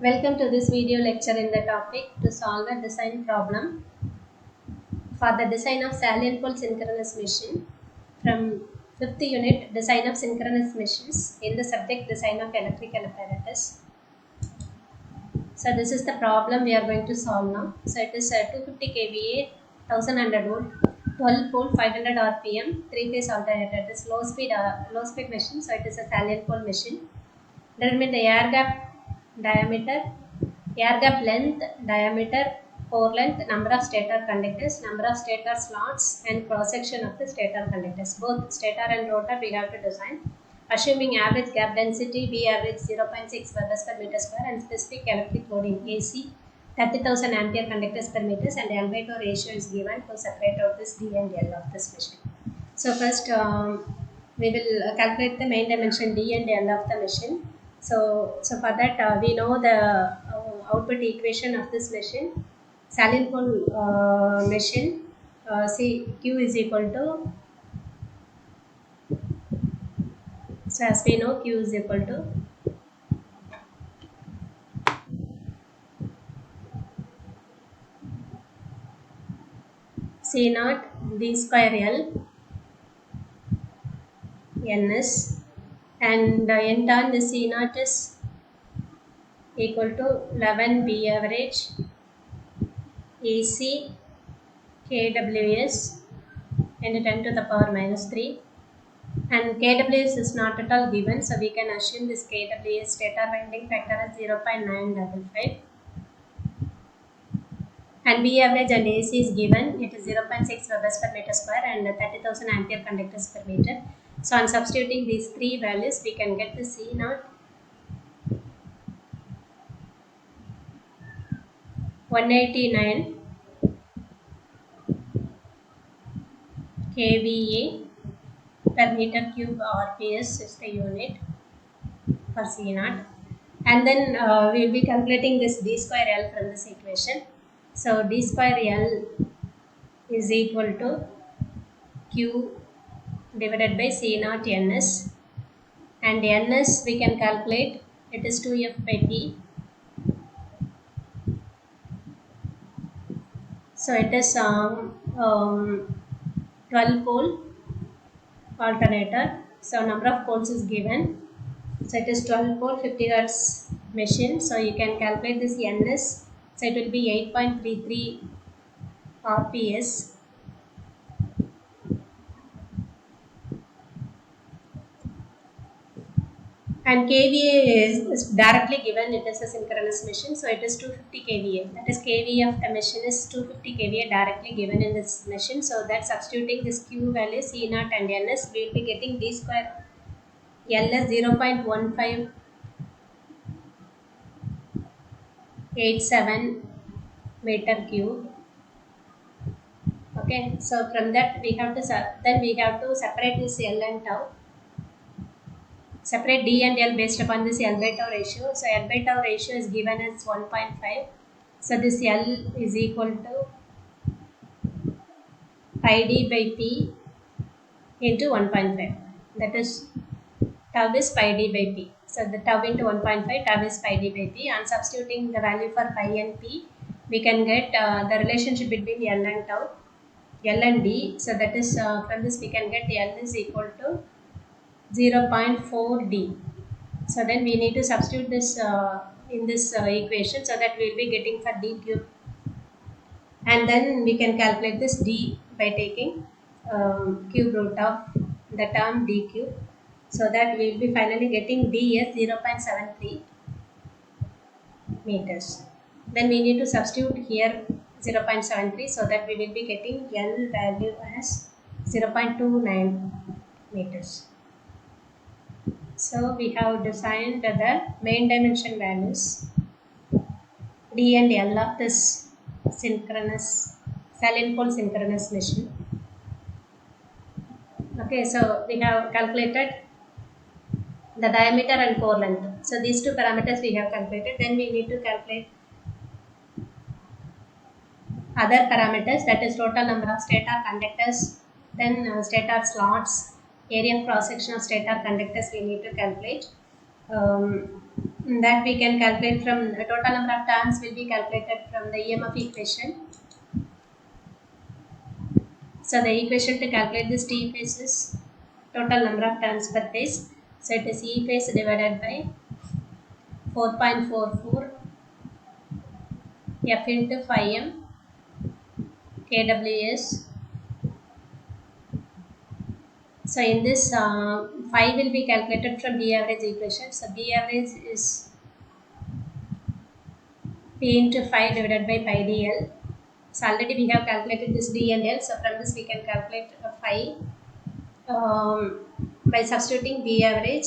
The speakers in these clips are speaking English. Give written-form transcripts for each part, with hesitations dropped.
Welcome to this video lecture in the topic to solve a design problem for the design of salient pole synchronous machine from 5th unit design of synchronous machines in the subject design of electrical apparatus. So this is the problem we are going to solve now. So it is a 250 kVA 1100 volt 12 pole 500 rpm 3 phase alternator. This low speed machine, so it is a salient pole machine. Determine the air gap diameter, air gap length, diameter, core length, number of stator conductors, number of stator slots, and cross section of the stator conductors. Both stator and rotor we have to design. Assuming average gap density V average 0.6 Webers per meter square and specific electric loading AC 30,000 ampere conductors per meter, and L by 2 ratio is given to separate out this D and L of this machine. So first we will calculate the main dimension D and L of the machine. So for that we know the output equation of this machine. Salient pole machine, see Q is equal to, so as we know Q is equal to C naught V square L Ns, and in turn the C naught is equal to 11 V average AC kWs and 10 to the power minus 3, and kWs is not at all given, so we can assume this kWs stator winding factor as 0.955, and V average and AC is given, it is 0.6 Webers per meter square and 30,000 ampere conductors per meter. So on substituting these three values we can get the C naught 189 kVA per meter cube, RPS is the unit for C naught, and then we will be calculating this D square L from this equation. So D square L is equal to Q divided by C naught Ns, and Ns we can calculate, it is 2F by T. So it is 12 pole alternator, so number of poles is given, so it is 12 pole 50 Hz machine, so you can calculate this Ns, so it will be 8.33 RPS, and kVA is directly given, it is a synchronous machine, so it is 250 kVA, that is kVA of the machine is 250 kVA directly given in this machine. So that substituting this Q value C naught and Ns, we will be getting D square L as 0.1587 meter cube. Okay, so from that we have to separate this L and tau. Separate D and L based upon this L by tau ratio. So L by tau ratio is given as 1.5. So this L is equal to pi D by P into 1.5. That is tau is pi D by P. So the tau into 1.5, tau is pi D by P. And substituting the value for pi and P, we can get the relationship between L and tau, L and D. So that is from this we can get L is equal to 0.4 D. So then we need to substitute this in this equation, so that we will be getting for D cube, and then we can calculate this D by taking cube root of the term D cube, so that we will be finally getting D as 0.73 meters. Then we need to substitute here 0.73, so that we will be getting L value as 0.29 meters. So we have designed the main dimension values D and L of this synchronous salient pole synchronous machine. Okay, so we have calculated the diameter and core length. So these two parameters we have calculated. Then we need to calculate other parameters, that is total number of stator conductors, then stator slots, area cross section of stator conductors we need to calculate. that we can calculate from the total number of turns will be calculated from the EMF equation. So the equation to calculate this T phase is total number of turns per phase. So it is E phase divided by 4.44 F into 5m kWs. So in this, phi will be calculated from B average equation. So B average is P into phi divided by pi dl. So already we have calculated this d and l. So from this we can calculate phi by substituting B average,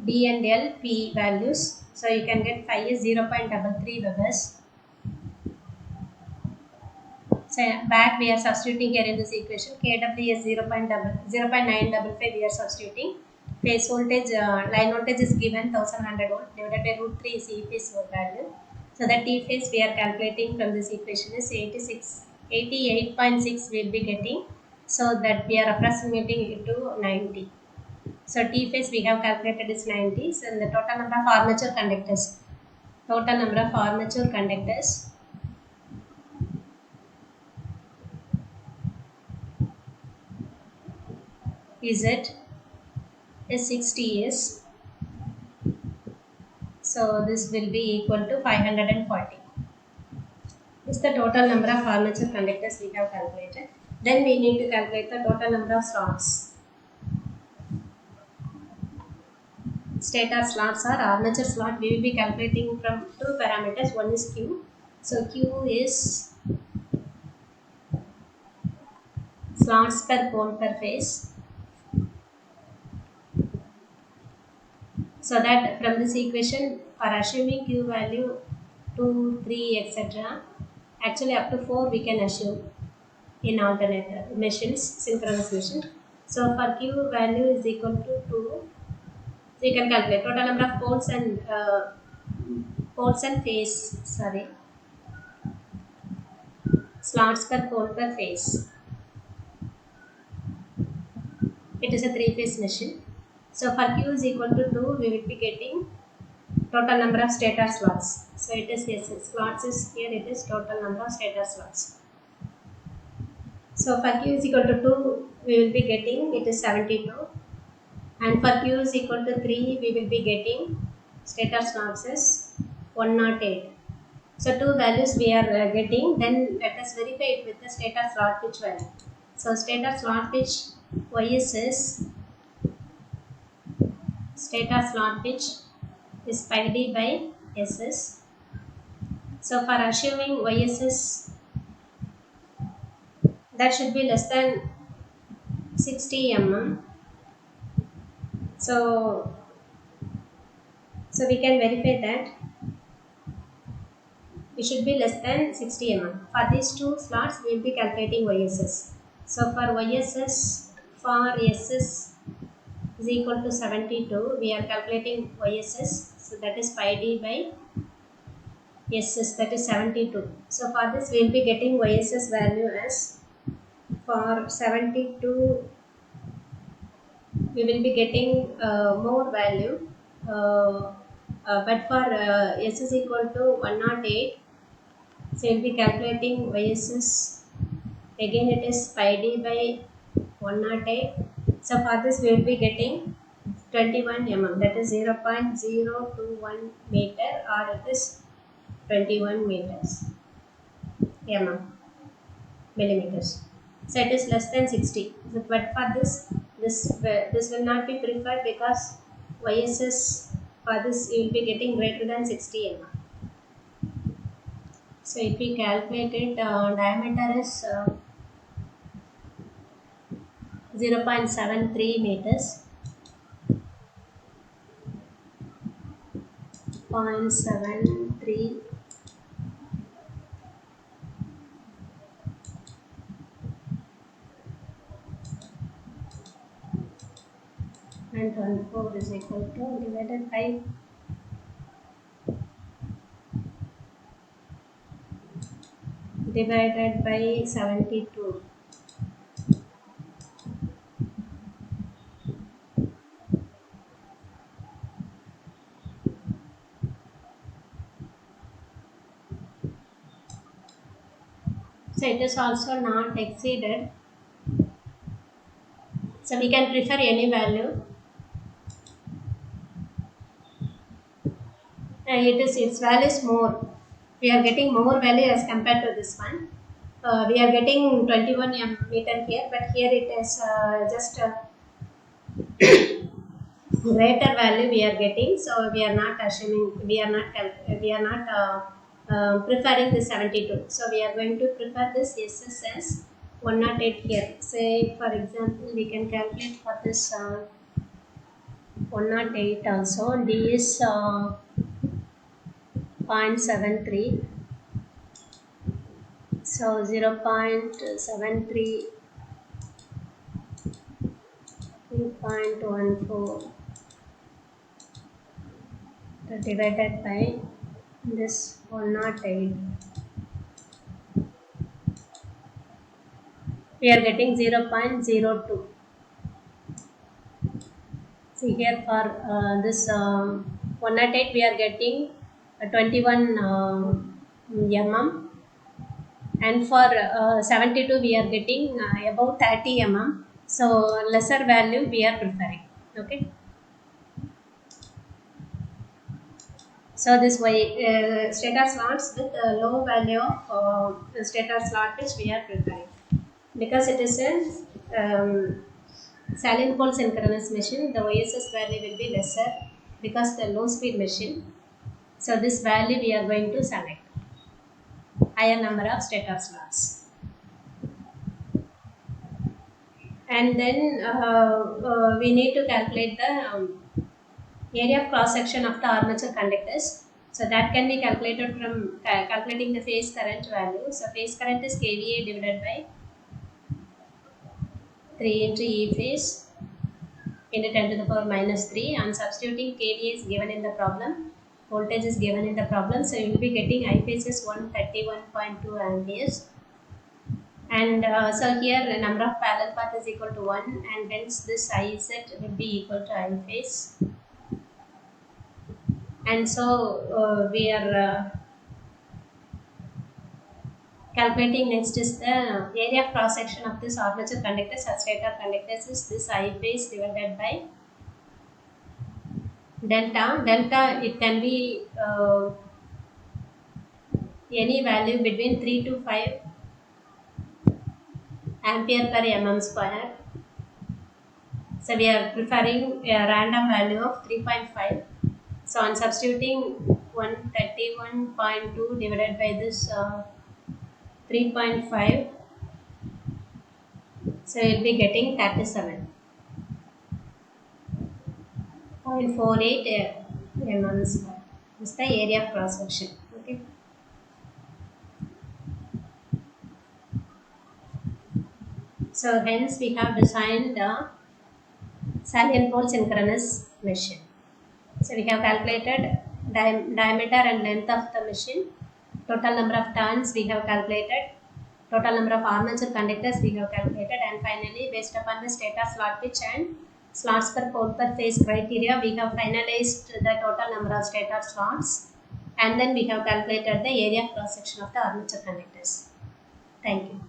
d and l, p values. So you can get phi is 0.33 Webers. So back we are substituting here in this equation. Kw is 0.955 we are substituting. Phase voltage, line voltage is given 1100 volt divided by root 3 is E phase value. So the T phase we are calculating from this equation is 88.6 we will be getting. So that we are approximating it to 90. So T phase we have calculated is 90. So the total number of armature conductors. Total number of armature conductors Z is 60 years. So this will be equal to 540. This is the total number of armature conductors we have calculated. Then we need to calculate the total number of slots. Stator slots or armature slot we will be calculating from two parameters. One is Q. So Q is slots per pole per phase. So that from this equation, for assuming Q value 2, 3, etc. Actually up to 4 we can assume in alternate machines, synchronous machine. So for Q value is equal to 2. So you can calculate total number of poles and phase. Slots per pole per phase. It is a 3-phase machine. So for Q is equal to 2, we will be getting total number of stator slots. So it is yes, slots is here. It is total number of stator slots. So for Q is equal to 2, we will be getting it is 72. And for Q is equal to 3, we will be getting stator slots is 108. So two values we are getting. Then let us verify it with the stator slot pitch value. So stator slot pitch YS is stator slot pitch is pi d by SS. So for assuming YS is that should be less than 60 mm. So we can verify that it should be less than 60 mm. For these two slots, we will be calculating YSS. So for YSS, for SS is equal to 72, we are calculating YSS. So that is pi d by SS, that is 72. So for this, we will be getting YSS value as for 72, we will be getting more value. But for S is equal to 108, so we will be calculating YSS. Again, it is pi d by 108. So for this, we will be getting 21 mm, that is 0.021 meter, or it is 21 meters millimeters. So it is less than 60. So, but for this will not be preferred because YSS for this you will be getting greater than 60 mm. So if we calculate it, diameter is 0.73 meters. 0.73 and 24 is equal to divided by 72. So it is also not exceeded. So we can prefer any value. Its value is more. We are getting more value as compared to this one. We are getting 21 meter here, but here it is just greater value we are getting. So we are not assuming, we are not preferring the 72. So we are going to prefer this SSS 108 here. Say for example, we can calculate for this 108 also. D is 0.73. So 0.73, 3.14 divided by this 108. We are getting 0.02. See here for this 108 we are getting 21 mm, and for 72 we are getting about 30 mm. So lesser value we are preferring. Okay. So this way stator slots with low value of stator slot which we are preferring, because it is a silent pole synchronous machine. The OSS value will be lesser because the low speed machine. So this value we are going to select higher number of stator slots. And then we need to calculate the area of cross section of the armature conductors. So that can be calculated from calculating the phase current value. So phase current is kVA divided by 3 into E phase into 10 to the power minus 3. And substituting kVA is given in the problem. Voltage is given in the problem. So you will be getting I phase is 131.2 amperes. And so here the number of parallel path is equal to 1, and hence this IZ will be equal to I phase. And so we are calculating next is the area of cross section of this armature conductors or stator conductors is this I phase divided by delta. Delta, it can be any value between 3 to 5 ampere per mm square. So we are preferring a random value of 3.5. So on substituting 131.2 divided by this 3.5, so you will be getting 37.48 mm square. This is the area of cross section. Okay. So hence we have designed the salient pole synchronous machine. So we have calculated diameter and length of the machine, total number of turns we have calculated, total number of armature conductors we have calculated, and finally based upon the stator slot pitch and slots per pole per phase criteria, we have finalized the total number of stator slots, and then we have calculated the area cross section of the armature conductors. Thank you.